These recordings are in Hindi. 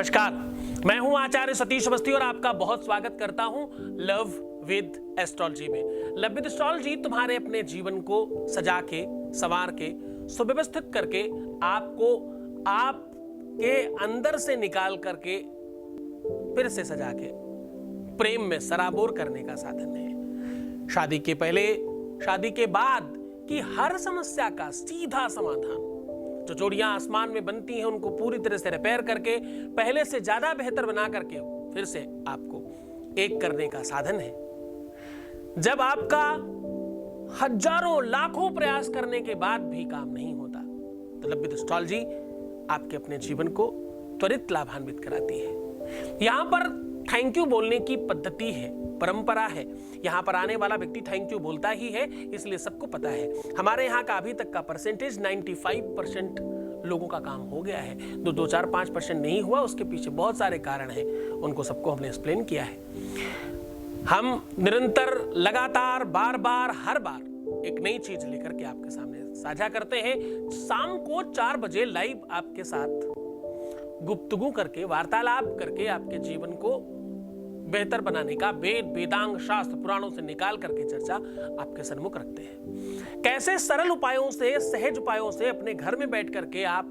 नमस्कार, मैं हूं आचार्य सतीश अवस्थी और आपका बहुत स्वागत करता हूं लव विद एस्ट्रोलॉजी में। लव विद एस्ट्रोलॉजी तुम्हारे अपने जीवन को सजा के, संवार के, सुव्यवस्थित करके आपको आपके अंदर से निकाल करके फिर से सजा के प्रेम में सराबोर करने का साधन है। शादी के पहले, शादी के बाद की हर समस्या का सीधा समाधान, जो जोड़ियां आसमान में बनती हैं उनको पूरी तरह से रिपेयर करके पहले से ज्यादा बेहतर बना करके फिर से आपको एक करने का साधन है। जब आपका हजारों लाखों प्रयास करने के बाद भी काम नहीं होता तो लव विद एस्ट्रोलॉजी आपके अपने जीवन को त्वरित लाभान्वित कराती है। यहां पर थैंक यू बोलने की पद्धति है, परंपरा है। यहां पर आने वाला व्यक्ति थैंक यू बोलता ही है, इसलिए सबको पता है। हमारे यहां का अभी तक का परसेंटेज 95% लोगों का काम हो गया है। 2-4-5% नहीं हुआ, उसके पीछे बहुत सारे कारण हैं, उनको सबको हमने एक्सप्लेन किया है। हम निरंतर, लगातार, बार बार, हर बार एक नई चीज लेकर के आपके सामने साझा करते हैं। शाम को 4 बजे लाइव आपके साथ गुफ्तगू करके, वार्तालाप करके आपके जीवन को बेहतर बनाने का वेद, वेदांग, शास्त्र, पुराणों से निकाल करके चर्चा आपके सन्मुख रखते हैं। कैसे सरल उपायों से, सहज उपायों से अपने घर में बैठ करके आप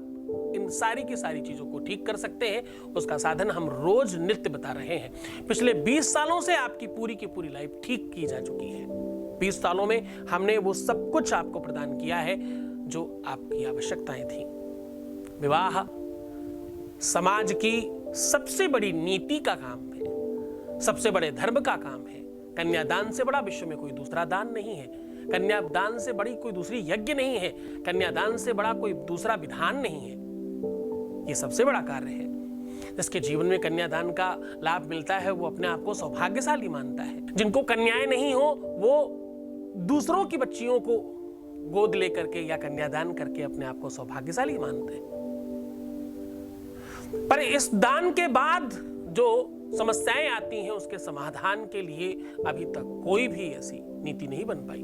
इन सारी की सारी चीजों को ठीक कर सकते हैं, उसका साधन हम रोज नित्य बता रहे हैं। पिछले 20 सालों से आपकी पूरी की पूरी लाइफ ठीक की जा चुकी है। 20 सालों में हमने वो सब कुछ आपको प्रदान किया है जो आपकी आवश्यकताएं थी। विवाह समाज की सबसे बड़ी नीति का काम है, सबसे बड़े धर्म का काम है। कन्यादान से बड़ा विश्व में कोई दूसरा दान नहीं है। कन्यादान से बड़ी कोई दूसरी यज्ञ नहीं है। कन्यादान से बड़ा कोई दूसरा विधान नहीं है। ये सबसे बड़ा कार्य है। जिसके जीवन में कन्यादान का लाभ मिलता है वो अपने आप को सौभाग्यशाली मानता है। जिनको कन्याएं नहीं हो वो दूसरों की बच्चियों को गोद लेकर के या कन्यादान करके अपने आप को सौभाग्यशाली मानते हैं। पर इस दान के बाद जो समस्याएं आती हैं उसके समाधान के लिए अभी तक कोई भी ऐसी नीति नहीं बन पाई।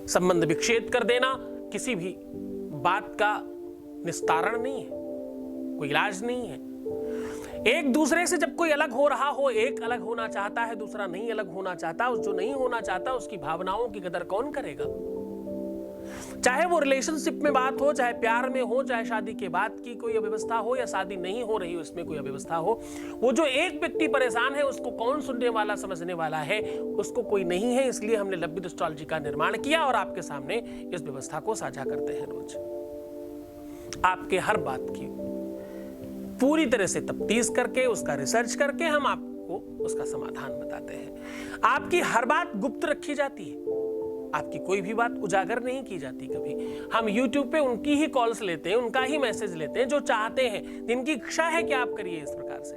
संबंध विच्छेद कर देना किसी भी बात का निस्तारण नहीं है, कोई इलाज नहीं है। एक दूसरे से जब कोई अलग हो रहा हो, एक अलग होना चाहता है, दूसरा नहीं अलग होना चाहता, उस जो नहीं होना चाहता उसकी भावनाओं की कदर कौन करेगा? चाहे वो रिलेशनशिप में बात हो, चाहे प्यार में हो, चाहे शादी के बाद की कोई अव्यवस्था हो या शादी नहीं हो रही हो इसमें कोई अव्यवस्था हो, वो जो एक व्यक्ति परेशान है उसको कौन सुनने वाला, समझने वाला है? उसको कोई नहीं है। इसलिए हमने लव विद एस्ट्रोलॉजी का निर्माण किया और आपके सामने इस व्यवस्था को साझा करते हैं। रोज आपके हर बात की पूरी तरह से तफ्तीश करके, उसका रिसर्च करके हम आपको उसका समाधान बताते हैं। आपकी हर बात गुप्त रखी जाती है, आपकी कोई भी बात उजागर नहीं की जाती। कभी हम YouTube पे उनकी ही कॉल्स लेते हैं, उनका ही मैसेज लेते हैं जो चाहते हैं, जिनकी इच्छा है कि आप करिए इस प्रकार से।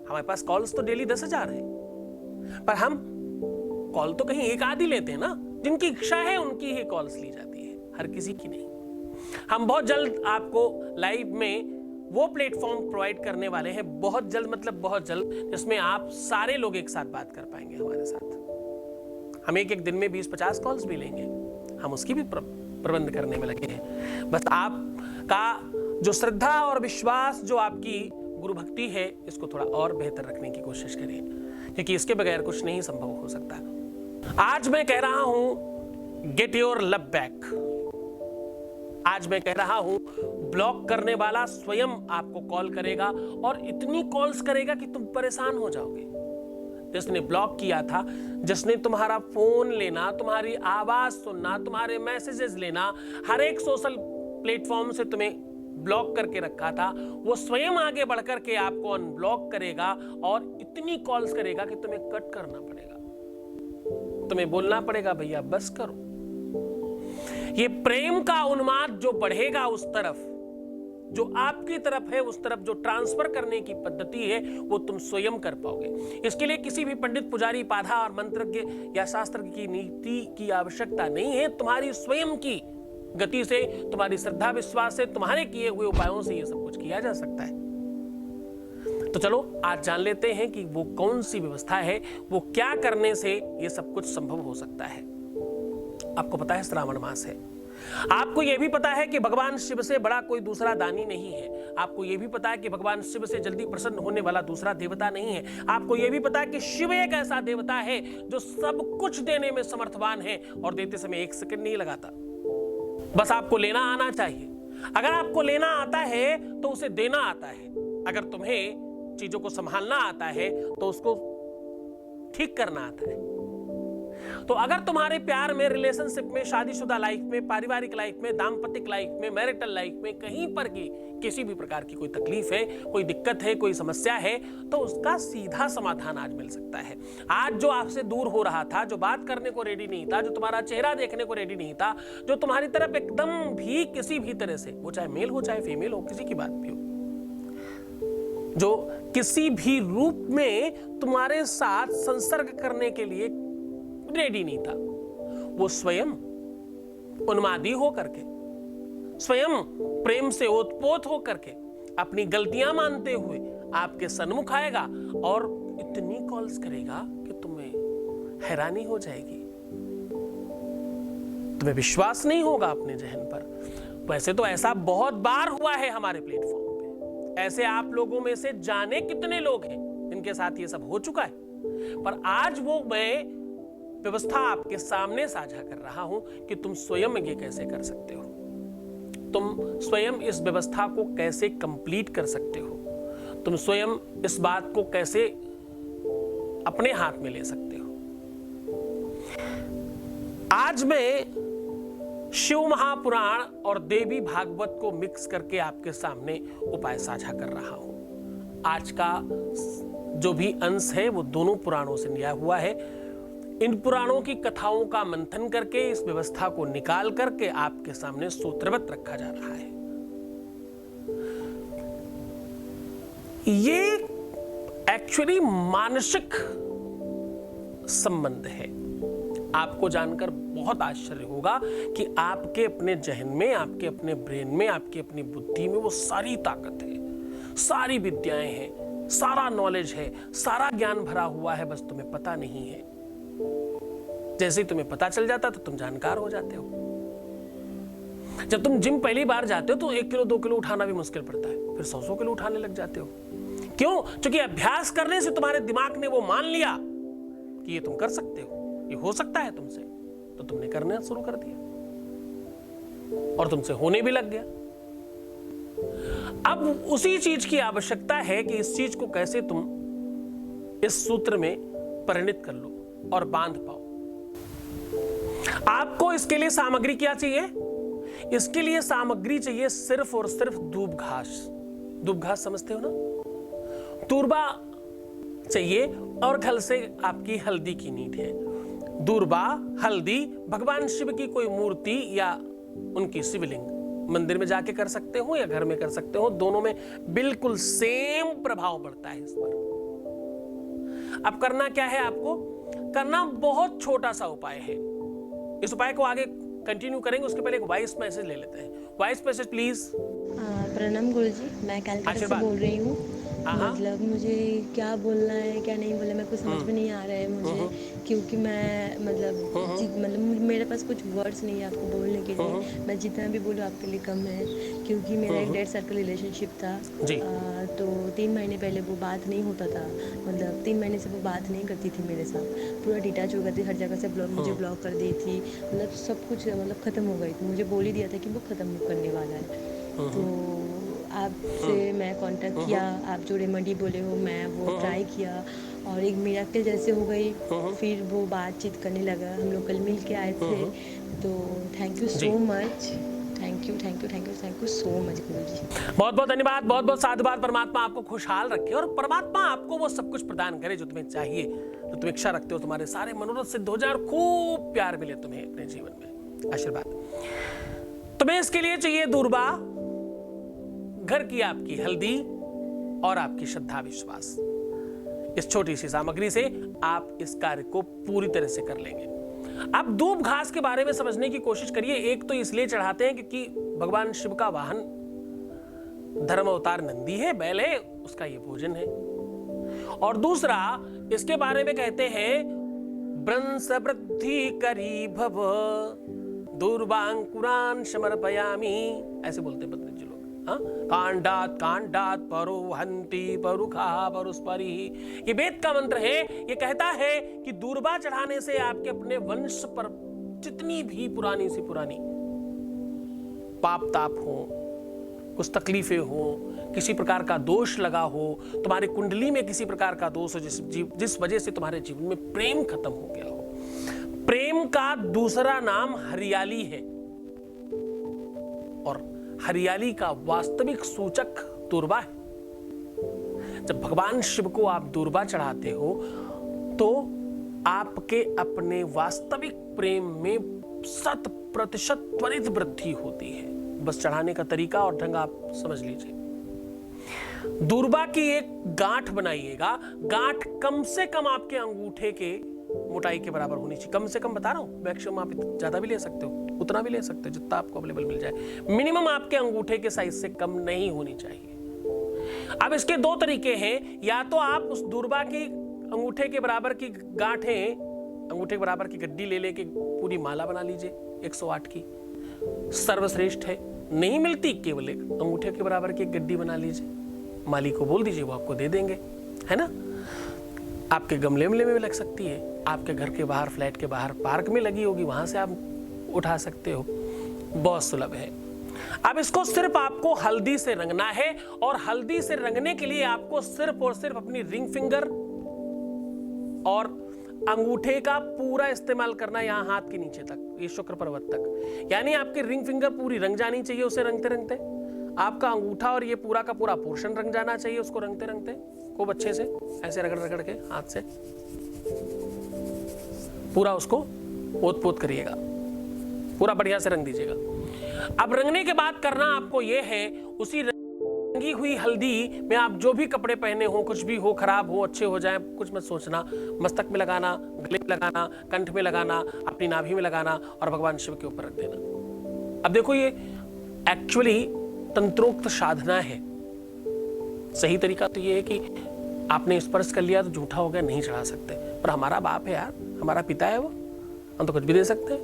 हमारे पास कॉल्स तो डेली 10,000 है, पर हम कॉल तो कहीं एक आधी लेते हैं ना। जिनकी इच्छा है उनकी ही कॉल्स ली जाती है, हर किसी की नहीं। हम बहुत जल्द आपको लाइव में वो प्लेटफॉर्म प्रोवाइड करने वाले हैं, बहुत जल्द, मतलब बहुत जल्द, जिसमें आप सारे लोग एक साथ बात कर पाएंगे हमारे साथ। हम एक दिन में 20-50 कॉल्स भी लेंगे, हम उसकी भी प्रबंध करने में लगे हैं। बस आपका जो श्रद्धा और विश्वास, जो आपकी गुरु भक्ति है, इसको थोड़ा और बेहतर रखने की कोशिश करिए, क्योंकि इसके बगैर कुछ नहीं संभव हो सकता। आज मैं कह रहा हूं गेट योर लव बैक। आज मैं कह रहा हूं ब्लॉक करने वाला स्वयं आपको कॉल करेगा और इतनी कॉल्स करेगा कि तुम परेशान हो जाओगे। जिसने ब्लॉक किया था, जिसने तुम्हारा फोन लेना, तुम्हारी आवाज सुनना, तुम्हारे मैसेजेस लेना, हर एक सोशल प्लेटफॉर्म से तुम्हें ब्लॉक करके रखा था, वो स्वयं आगे बढ़कर के आपको अनब्लॉक करेगा और इतनी कॉल्स करेगा कि तुम्हें कट करना पड़ेगा। तुम्हें बोलना पड़ेगा भैया बस करो। ये प्रेम का उन्माद जो बढ़ेगा उस तरफ, जो आपकी तरफ है उस तरफ, जो ट्रांसफर करने की पद्धति है वो तुम स्वयं कर पाओगे। इसके लिए किसी भी पंडित, पुजारी, पाधा और मंत्रज्ञ या शास्त्र की नीति की आवश्यकता नहीं है। तुम्हारी स्वयं की गति से, तुम्हारी श्रद्धा विश्वास से, तुम्हारे किए हुए उपायों से ये सब कुछ किया जा सकता है। तो चलो आज जान लेते हैं कि वो कौन सी व्यवस्था है, वो क्या करने से ये सब कुछ संभव हो सकता है। आपको पता है श्रावण मास है, आपको यह भी पता है कि भगवान शिव से बड़ा कोई दूसरा दानी नहीं है। आपको यह भी पता है कि भगवान शिव से जल्दी प्रसन्न होने वाला दूसरा देवता नहीं है। आपको यह भी पता है कि शिव एक ऐसा देवता है जो सब कुछ देने में समर्थवान है और देते समय एक सेकंड नहीं लगाता। बस आपको लेना आना चाहिए। अगर आपको लेना आता है तो उसे देना आता है। अगर तुम्हें चीजों को संभालना आता है तो उसको ठीक करना आता है। तो अगर तुम्हारे प्यार में, रिलेशनशिप में, शादीशुदा लाइफ में, पारिवारिक लाइफ में, दाम्पत्य लाइफ में, मैरिटल लाइफ में कहीं पर की किसी भी प्रकार की कोई तकलीफ है, कोई दिक्कत है, कोई समस्या है, तो उसका सीधा समाधान आज मिल सकता है। आज जो आपसे दूर हो रहा था, जो बात करने को रेडी नहीं था, जो तुम्हारा चेहरा देखने को रेडी नहीं था, जो तुम्हारी तरफ एकदम भी किसी भी तरह से, वो चाहे मेल हो चाहे फीमेल हो, किसी की बात भी हो, जो किसी भी रूप में तुम्हारे साथ संसर्ग करने के लिए रेडी नहीं था, वो स्वयं उन्मादी हो करके, स्वयं प्रेम से ओतपोत हो करके, अपनी गलतियां मानते हुए आपके सन्मुख आएगा और इतनी कॉल्स करेगा कि तुम्हें हैरानी हो जाएगी, तुम्हें विश्वास नहीं होगा अपने जहन पर। वैसे तो ऐसा बहुत बार हुआ है हमारे प्लेटफॉर्म पे। ऐसे आप लोगों में से जाने कितने लोग हैं जिनके साथ ये सब हो चुका है, पर आज वो मैं व्यवस्था आपके सामने साझा कर रहा हूं कि तुम स्वयं ये कैसे कर सकते हो, तुम स्वयं इस व्यवस्था को कैसे कंप्लीट कर सकते हो, तुम स्वयं इस बात को कैसे अपने हाथ में ले सकते हो। आज मैं शिव महापुराण और देवी भागवत को मिक्स करके आपके सामने उपाय साझा कर रहा हूं। आज का जो भी अंश है वो दोनों पुराणों से लिया हुआ है। इन पुराणों की कथाओं का मंथन करके इस व्यवस्था को निकाल करके आपके सामने सूत्रबद्ध रखा जा रहा है। ये एक्चुअली मानसिक संबंध है। आपको जानकर बहुत आश्चर्य होगा कि आपके अपने जहन में, आपके अपने ब्रेन में, आपकी अपनी बुद्धि में वो सारी ताकत है, सारी विद्याएं हैं, सारा नॉलेज है, सारा ज्ञान भरा हुआ है, बस तुम्हें पता नहीं है। जैसे ही तुम्हें पता चल जाता तो तुम जानकार हो जाते हो। जब तुम जिम पहली बार जाते हो तो 1 किलो 2 किलो उठाना भी मुश्किल पड़ता है, फिर 100 किलो उठाने लग जाते हो। क्यों? क्योंकि अभ्यास करने से तुम्हारे दिमाग ने वो मान लिया कि ये तुम कर सकते हो, ये हो सकता है तुमसे, तो तुमने करना शुरू कर दिया और तुमसे होने भी लग गया। अब उसी चीज की आवश्यकता है कि इस चीज को कैसे तुम इस सूत्र में परिणित कर लो और बांध पाओ। आपको इसके लिए सामग्री क्या चाहिए? इसके लिए सामग्री चाहिए सिर्फ और सिर्फ दूब घास। दूब घास समझते हो ना? दूर्बा चाहिए और घर से आपकी हल्दी की नीड है। दूर्बा, हल्दी, भगवान शिव की कोई मूर्ति या उनकी शिवलिंग मंदिर में जाके कर सकते हो या घर में कर सकते हो, दोनों में बिल्कुल सेम प्रभाव पड़ता है इस पर। अब करना क्या है? आपको करना बहुत छोटा सा उपाय है। इस उपाय को आगे कंटिन्यू करेंगे, उसके पहले एक वॉइस मैसेज ले लेते हैं। Voice message please. प्रणाम गुरुजी, मैं कलकत्ता से बोल रही हूँ। मतलब मुझे क्या बोलना है क्या नहीं बोलना मेरे को समझ में नहीं आ रहा है मुझे, क्योंकि मैं मतलब मेरे पास कुछ वर्ड्स नहीं है आपको बोलने के लिए। मैं जितना भी बोलूँ आपके लिए कम है, क्योंकि मेरा एक डेड सर्कल रिलेशनशिप था। तो 3 महीने पहले वो बात नहीं होता था, मतलब 3 महीने से वो बात नहीं करती थी मेरे साथ, पूरा डिटैच हो गई थी, हर जगह से मुझे ब्लॉक कर दी थी, मतलब सब कुछ मतलब ख़त्म हो गई थी। मुझे बोल ही दिया था कि वो ख़त्म करने वाला है। तो आपसे मैं कांटेक्ट किया, आप जो रेमेडी बोले हो मैं वो ट्राई किया और एक मिरेकल जैसे हो गई। फिर वो बातचीत करने लगा, हम लोग कल मिल के आए थे। तो thank you so much, thank you so much Guruji. बहुत बहुत धन्यवाद, बहुत बहुत साधुवाद। परमात्मा आपको खुशहाल रखे और परमात्मा आपको वो सब कुछ प्रदान करे जो तुम्हें चाहिए, जो तुम इच्छा रखते हो, तुम्हारे सारे मनोरथ सिद्ध हो जाए और खूब प्यार मिले तुम्हें अपने जीवन में। आशीर्वाद। तुम्हें इसके लिए चाहिए दूर्बा, घर की आपकी हल्दी और आपकी श्रद्धा विश्वास। इस छोटी सी सामग्री से आप इस कार्य को पूरी तरह से कर लेंगे। आप दूब घास के बारे में समझने की कोशिश करिए। एक तो इसलिए चढ़ाते हैं क्योंकि भगवान शिव का वाहन धर्म अवतार नंदी है, बैल है, उसका ये भोजन है। और दूसरा इसके बारे में कहते हैं ब्रंस वृद्धि करी भव दूर्वांकुरान समर्पयामि, ऐसे बोलते हैं पत्नी जी लोग। कांडात कांडात परुहंती परुखा परुस्परी। ये वेद का मंत्र है। ये कहता है कि दूर्वा चढ़ाने से आपके अपने वंश पर जितनी भी पुरानी सी पुरानी पाप ताप हो, कुछ तकलीफें हो, किसी प्रकार का दोष लगा हो, तुम्हारी कुंडली में किसी प्रकार का दोष हो जिस वजह से तुम्हारे जीवन में प्रेम खत्म हो गया हो। प्रेम का दूसरा नाम हरियाली है और हरियाली का वास्तविक सूचक दूर्वा है। जब भगवान शिव को आप दूर्वा चढ़ाते हो तो आपके अपने वास्तविक प्रेम में 100% त्वरित वृद्धि होती है। बस चढ़ाने का तरीका और ढंग आप समझ लीजिए। दूर्वा की एक गांठ बनाइएगा। गांठ कम से कम आपके अंगूठे के मोटाई के बराबर होनी चाहिए। कम से कम बता रहा हूं, मैक्सिमम आप ज्यादा भी ले सकते हो, उतना भी ले सकते हो जितना आपको अवेलेबल मिल जाए। मिनिमम आपके अंगूठे के साइज से कम नहीं होनी चाहिए। अब इसके दो तरीके हैं। या तो आप उस दूर्वा की अंगूठे के बराबर की गांठें, अंगूठे के बराबर की गड्डी ले लेके पूरी माला बना लीजिए 108 की, सर्वश्रेष्ठ है। नहीं मिलती, केवल एक अंगूठे के बराबर की एक गड्डी बना लीजिए, माली को बोल दीजिए, वो आपको दे देंगे, है ना। आपके गमले में भी लग सकती है, आपके घर के बाहर, फ्लैट के बाहर पार्क में लगी होगी, वहां से आप उठा सकते हो। बहुत सुलभ है। अब इसको सिर्फ आपको हल्दी से रंगना है और हल्दी से रंगने के लिए आपको सिर्फ और सिर्फ अपनी रिंग फिंगर और अंगूठे का पूरा इस्तेमाल करना है, यहां हाथ के नीचे तक, ये शुक्र पर्वत तक। यानी आपकी रिंग फिंगर पूरी रंग जानी चाहिए उसे रंगते रंगते। आपका अंगूठा और ये पूरा का पूरा पोर्शन रंग जाना चाहिए उसको रंगते रंगते। खूब अच्छे से ऐसे रगड़ रगड़ के हाथ से पूरा उसको पोत पोत करिएगा, पूरा बढ़िया से रंग दीजिएगा। अब रंगने के बाद करना आपको ये है, उसी रंगी हुई हल्दी में आप जो भी कपड़े पहने हो, कुछ भी हो, खराब हो, अच्छे हो जाए, कुछ मत सोचना। मस्तक में लगाना, गले में लगाना, कंठ में लगाना, अपनी नाभि में लगाना और भगवान शिव के ऊपर रख देना। अब देखो, ये एक्चुअली तंत्रोक्त साधना है। सही तरीका तो ये है कि आपने स्पर्श कर लिया तो झूठा हो गया, नहीं चढ़ा सकते। पर हमारा बाप है यार, हमारा पिता है, वो हम तो कुछ भी दे सकते हैं।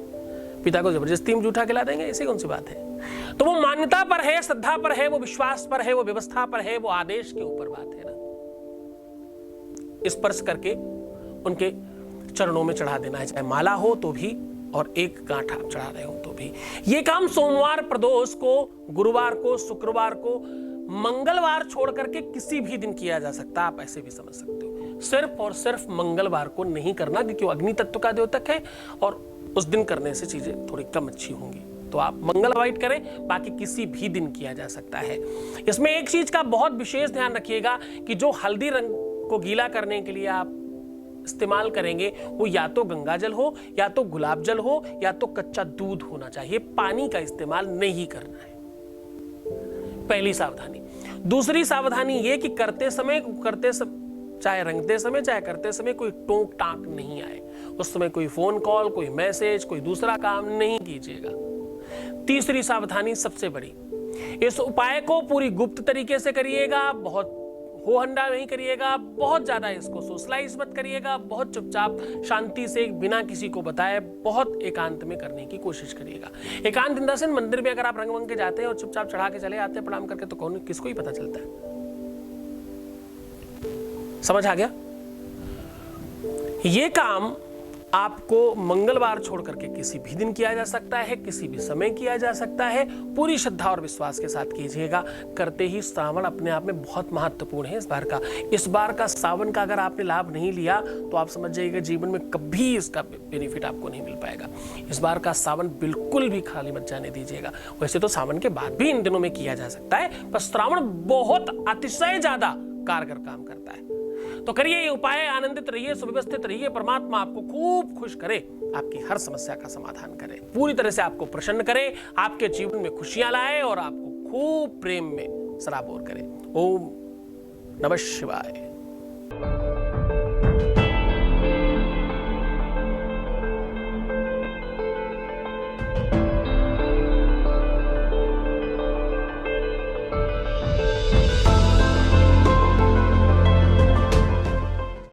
पिता को जबरदस्ती हम जूठा खिला देंगे, ऐसी कौन सी बात है। तो वो मान्यता पर है, श्रद्धा पर है, वो विश्वास पर है, वो व्यवस्था पर है, वो आदेश के ऊपर बात है ना। स्पर्श करके उनके चरणों में चढ़ा देना है, चाहे माला हो तो भी और एक गांठ आप चढ़ा रहे हो तो भी। ये काम सोमवार, प्रदोष को, गुरुवार को, शुक्रवार को, मंगलवार छोड़ करके किसी भी दिन किया जा सकता है। आप ऐसे भी समझ सकते हो। सिर्फ और सिर्फ मंगलवार को नहीं करना, क्योंकि वो अग्नि तत्व का द्योतक है और उस दिन करने से चीजें थोड़ी कम अच्छी होंगी। तो आप मंगल अवॉइड करें, बाकी किसी भी दिन किया जा सकता है। इसमें एक चीज का बहुत विशेष ध्यान रखिएगा कि जो हल्दी रंग को गीला करने के लिए आप इस्तेमाल करेंगे वो या तो गंगा जल हो, या तो गुलाब जल हो, या तो कच्चा दूध होना चाहिए। पानी का इस्तेमाल नहीं करना है, पहली सावधानी। दूसरी सावधानी ये कि करते समय चाहे रंगते समय चाहे करते समय कोई टोक टाक नहीं आए। उस समय कोई फोन कॉल, कोई मैसेज, कोई दूसरा काम नहीं कीजिएगा। तीसरी सावधानी सबसे बड़ी, इस उपाय को पूरी गुप्त तरीके से करिएगा, बहुत हो हंडा नहीं करिएगा, बहुत ज्यादा इसको सोशलाइज मत करिएगा, बहुत चुपचाप शांति से बिना किसी को बताए बहुत एकांत में करने की कोशिश करिएगा। एकांत इंद्रसेन मंदिर में अगर आप रंग वंग के जाते हैं और चुपचाप चढ़ा के चले आते हैं प्रणाम करके, तो कौन किसको ही पता चलता है। समझ आ गया। ये काम आपको मंगलवार छोड़ करके किसी भी दिन किया जा सकता है, किसी भी समय किया जा सकता है। पूरी श्रद्धा और विश्वास के साथ कीजिएगा। करते ही श्रावण अपने आप में बहुत महत्वपूर्ण है। इस बार का सावन का अगर आपने लाभ नहीं लिया तो आप समझ जाइएगा जीवन में कभी इसका बेनिफिट आपको नहीं मिल पाएगा। इस बार का सावन बिल्कुल भी खाली मत जाने दीजिएगा। वैसे तो सावन के बाद भी इन दिनों में किया जा सकता है, पर श्रावण बहुत अतिशय ज्यादा कारगर काम करता है। तो करिए ये उपाय, आनंदित रहिए, सुव्यवस्थित रहिए। परमात्मा आपको खूब खुश करे, आपकी हर समस्या का समाधान करे, पूरी तरह से आपको प्रसन्न करे, आपके जीवन में खुशियां लाए और आपको खूब प्रेम में सराबोर करे। ओम नमः शिवाय।